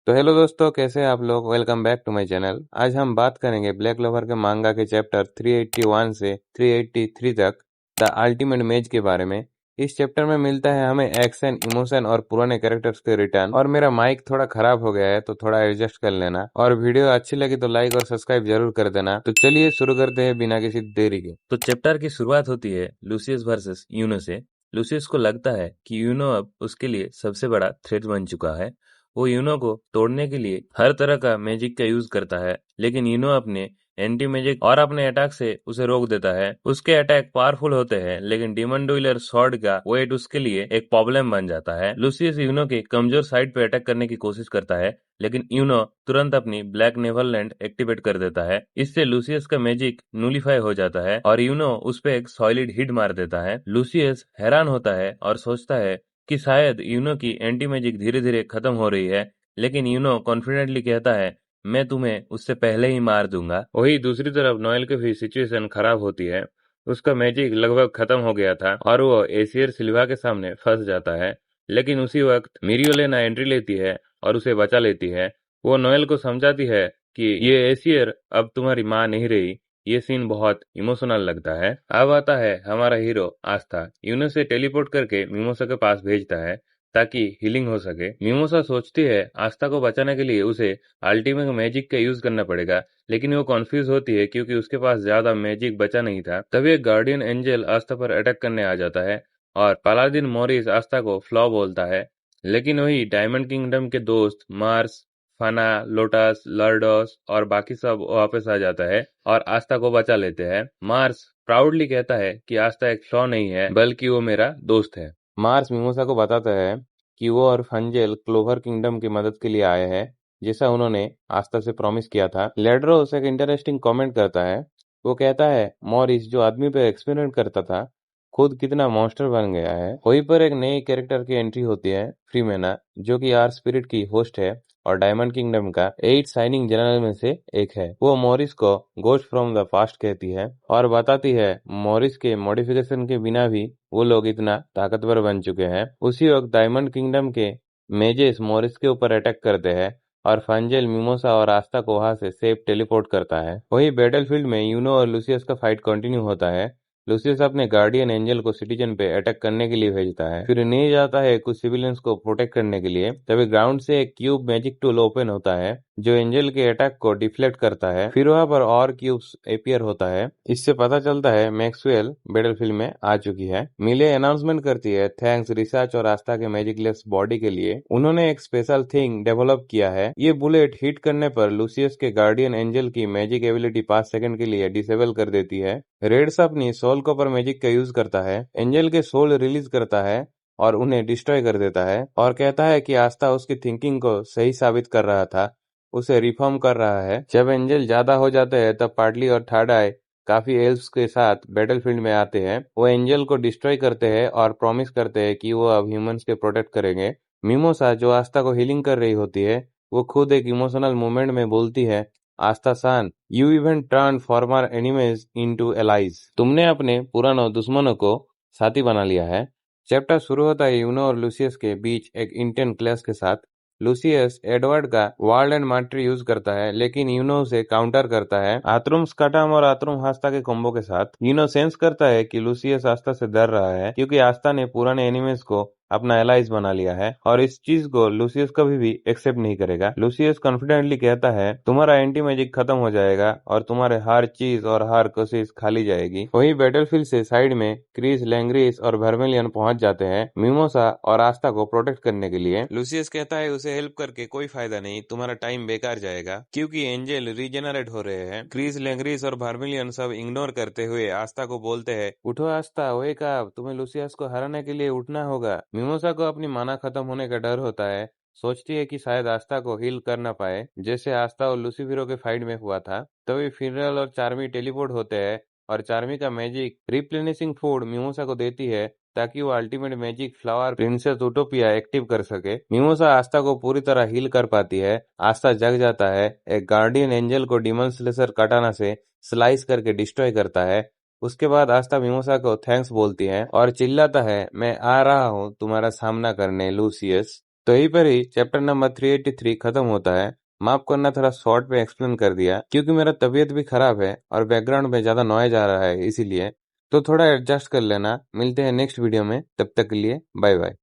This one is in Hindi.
तो हेलो दोस्तों, कैसे हैं आप लोग। Welcome back to my channel. आज हम बात करेंगे ब्लैक क्लोवर के मांगा के चैप्टर 381 से 383 तक द अल्टीमेट मेज के बारे में। इस चैप्टर में मिलता है हमें एक्शन, इमोशन और पुराने कैरेक्टर्स के रिटर्न। और मेरा माइक थोड़ा खराब हो गया है तो थोड़ा एडजस्ट कर लेना। और वीडियो अच्छी लगी तो लाइक और सब्सक्राइब जरूर कर देना। तो चलिए शुरू करते हैं बिना किसी देरी के। तो चैप्टर की शुरुआत होती है लूसियस वर्सेस यूनो से। लूसियस को लगता है कि यूनो अब उसके लिए सबसे बड़ा थ्रेट बन चुका है। वो यूनो को तोड़ने के लिए हर तरह का मैजिक का यूज करता है, लेकिन यूनो अपने एंटी मैजिक और अपने अटैक से उसे रोक देता है। उसके अटैक पावरफुल होते हैं, लेकिन डिमन डुइलर स्वॉर्ड का वेट उसके लिए एक प्रॉब्लम बन जाता है। लूसियस यूनो के कमजोर साइड पे अटैक करने की कोशिश करता है, लेकिन यूनो तुरंत अपनी ब्लैक नेवरलैंड एक्टिवेट कर देता है। इससे लूसियस का मैजिक नूलीफाई हो जाता है और यूनो उस पे एक सॉलिड हिट मार देता है। लूसियस हैरान होता है और सोचता है कि शायद यूनो की एंटी मैजिक धीरे धीरे खत्म हो रही है, लेकिन यूनो कॉन्फिडेंटली कहता है, मैं तुम्हें उससे पहले ही मार दूंगा। वही दूसरी तरफ नोएल की भी सिचुएशन खराब होती है। उसका मैजिक लगभग खत्म हो गया था और वो एसियर सिल्वा के सामने फंस जाता है। लेकिन उसी वक्त मिरियोलेना एंट्री लेती है और उसे बचा लेती है। वो नोएल को समझाती है कि ये एसियर अब तुम्हारी माँ नहीं रही। ये सीन बहुत इमोशनल लगता है। अब आता है हमारा हीरो आस्था। यूनो से टेलीपोर्ट करके मिमोसा के पास भेजता है ताकि हीलिंग हो सके। मिमोसा सोचती है आस्था को बचाने के लिए उसे अल्टीमेट मैजिक का यूज करना पड़ेगा, लेकिन वो कंफ्यूज होती है क्योंकि उसके पास ज्यादा मैजिक बचा नहीं था। तभी एक गार्डियन एंजल आस्था पर अटैक करने आ जाता है और पालादिन मॉरिस आस्था को फ्लॉ बोलता है। लेकिन वही डायमंड किंगडम के दोस्त मार्स, फना, लोटस, लर्डोस और बाकी सब वापस आ जाता है और आस्था को बचा लेते हैं। मार्स प्राउडली कहता है कि आस्था एक फ्लॉ नहीं है, बल्कि वो मेरा दोस्त है। मार्स मिमोसा को बताता है कि वो और फंजेल क्लोवर किंगडम की मदद के लिए आए हैं, जैसा उन्होंने आस्था से प्रॉमिस किया था। लेड्रोस एक इंटरेस्टिंग कमेंट करता है। वो कहता है मॉरिस जो आदमी पे एक्सपेरिमेंट करता था खुद कितना मॉन्स्टर बन गया है। वहीं पर एक नई कैरेक्टर की एंट्री होती है, फ्रीमेना, जो कि आर स्पिरिट की होस्ट है और डायमंड किंगडम का 8 साइनिंग जनरल में से एक है। वो मॉरिस को गोस्ट फ्रॉम द पास्ट कहती है और बताती है मॉरिस के मॉडिफिकेशन के बिना भी वो लोग इतना ताकतवर बन चुके हैं। उसी वक्त डायमंड किंगडम के मेजेस मॉरिस के ऊपर अटैक करते हैं और फंजेल मिमोसा और आस्था को वहां से सेफ टेलीपोर्ट करता है। वही बैटलफील्ड में यूनो और लूसियस का फाइट कंटिन्यू होता है। लूसियस अपने गार्डियन एंजल को सिटीजन पे अटैक करने के लिए भेजता है, फिर नीचे जाता है कुछ सिविलियंस को प्रोटेक्ट करने के लिए। तभी ग्राउंड से एक क्यूब मैजिक टूल ओपन होता है जो एंजल के अटैक को डिफ्लेक्ट करता है। फिर वहां पर और क्यूब्स अपीयर होता है। इससे पता चलता है मैक्सवेल बैटलफील्ड में आ चुकी है। मिले अनाउंसमेंट करती है, थैंक्स रिसर्च और आस्था के मैजिकलेस बॉडी के लिए उन्होंने एक स्पेशल थिंग डेवलप किया है। ये बुलेट हिट करने पर लूसियस के गार्डियन एंजल की मैजिक एबिलिटी 5 सेकंड के लिए डिसेबल कर देती है। रेड्स अपनी सोल कॉपर मैजिक का यूज करता है, एंजल के सोल रिलीज करता है और उन्हें डिस्ट्रॉय कर देता है और कहता है कि आस्था उसकी थिंकिंग को सही साबित कर रहा था, उसे रिफॉर्म कर रहा है। जब एंजल ज्यादा हो जाते हैं तब पार्टली और थर्ड आई काफी एल्व्स के साथ बैटलफील्ड में आते हैं। वो एंजल को डिस्ट्रॉय करते हैं और प्रॉमिस करते हैं कि वो अब ह्यूमंस के प्रोटेक्ट करेंगे। मिमोसा जो आस्था को हीलिंग कर रही होती है, वो खुद एक इमोशनल मोमेंट में बोलती है, आस्था सान, you even turn farmer enemies into allies. तुमने अपने पुराने दुश्मनों को साथी बना लिया है। चैप्टर शुरू होता है यूनो और लूसियस के बीच एक इंटेंस क्लैश के साथ। लूसियस एडवर्ड का वार्ड एंड मार्ट्री यूज करता है, लेकिन यूनो उसे काउंटर करता है आत्रुम स्कटम और आत्रुम आस्था के कॉम्बो के साथ। यूनो सेंस करता है कि लूसियस आस्था से डर रहा है क्योंकि आस्था ने पुराने एनिमीज को अपना एलाइज बना लिया है और इस चीज को लूसियस कभी भी एक्सेप्ट नहीं करेगा। लूसियस कॉन्फिडेंटली कहता है तुम्हारा एंटी मैजिक खत्म हो जाएगा और तुम्हारे हर चीज और हर कोशिश खाली जाएगी। वही बैटलफील्ड से साइड में क्रिस, लैंग्रिस और वर्मेलियन पहुंच जाते हैं मिमोसा और आस्था को प्रोटेक्ट करने के लिए। लूसियस कहता है उसे हेल्प करके कोई फायदा नहीं, तुम्हारा टाइम बेकार जाएगा क्योंकि एंजल रीजेनरेट हो रहे हैं। क्रिस, लैंग्रिस और वर्मेलियन सब इग्नोर करते हुए आस्था को बोलते हैं, उठो आस्था, वेक अप, तुम्हें लूसियस को हराने के लिए उठना होगा। मिमोसा को अपनी माना खत्म होने का डर होता है, सोचती है कि शायद आस्था को हील कर ना पाए, जैसे आस्था और लूसीफिरो के फाइट में हुआ था। तभी फिनरल और चार्मी टेलीपोर्ट होते हैं और चार्मी का मैजिक रिप्लेनिशिंग फूड मिमोसा को देती है ताकि वो ultimate magic flower princess utopia active कर सके। मिमोसा आस्था को पूरी तरह हील कर पाती है। आस्था जग जाता है, एक गार्डियन एंजल को डिमन स्लेशर कटाना से स्लाइस करके डिस्ट्रॉय करता है। उसके बाद आस्था मिमोसा को थैंक्स बोलती है और चिल्लाता है, मैं आ रहा हूँ तुम्हारा सामना करने लूसियस। तो यहीं पर ही चैप्टर नंबर 383 खत्म होता है। माफ करना, थोड़ा शॉर्ट में एक्सप्लेन कर दिया क्योंकि मेरा तबीयत भी खराब है और बैकग्राउंड में ज्यादा नॉइज आ रहा है, इसीलिए तो थोड़ा एडजस्ट कर लेना। मिलते हैं नेक्स्ट वीडियो में, तब तक के लिए बाय बाय।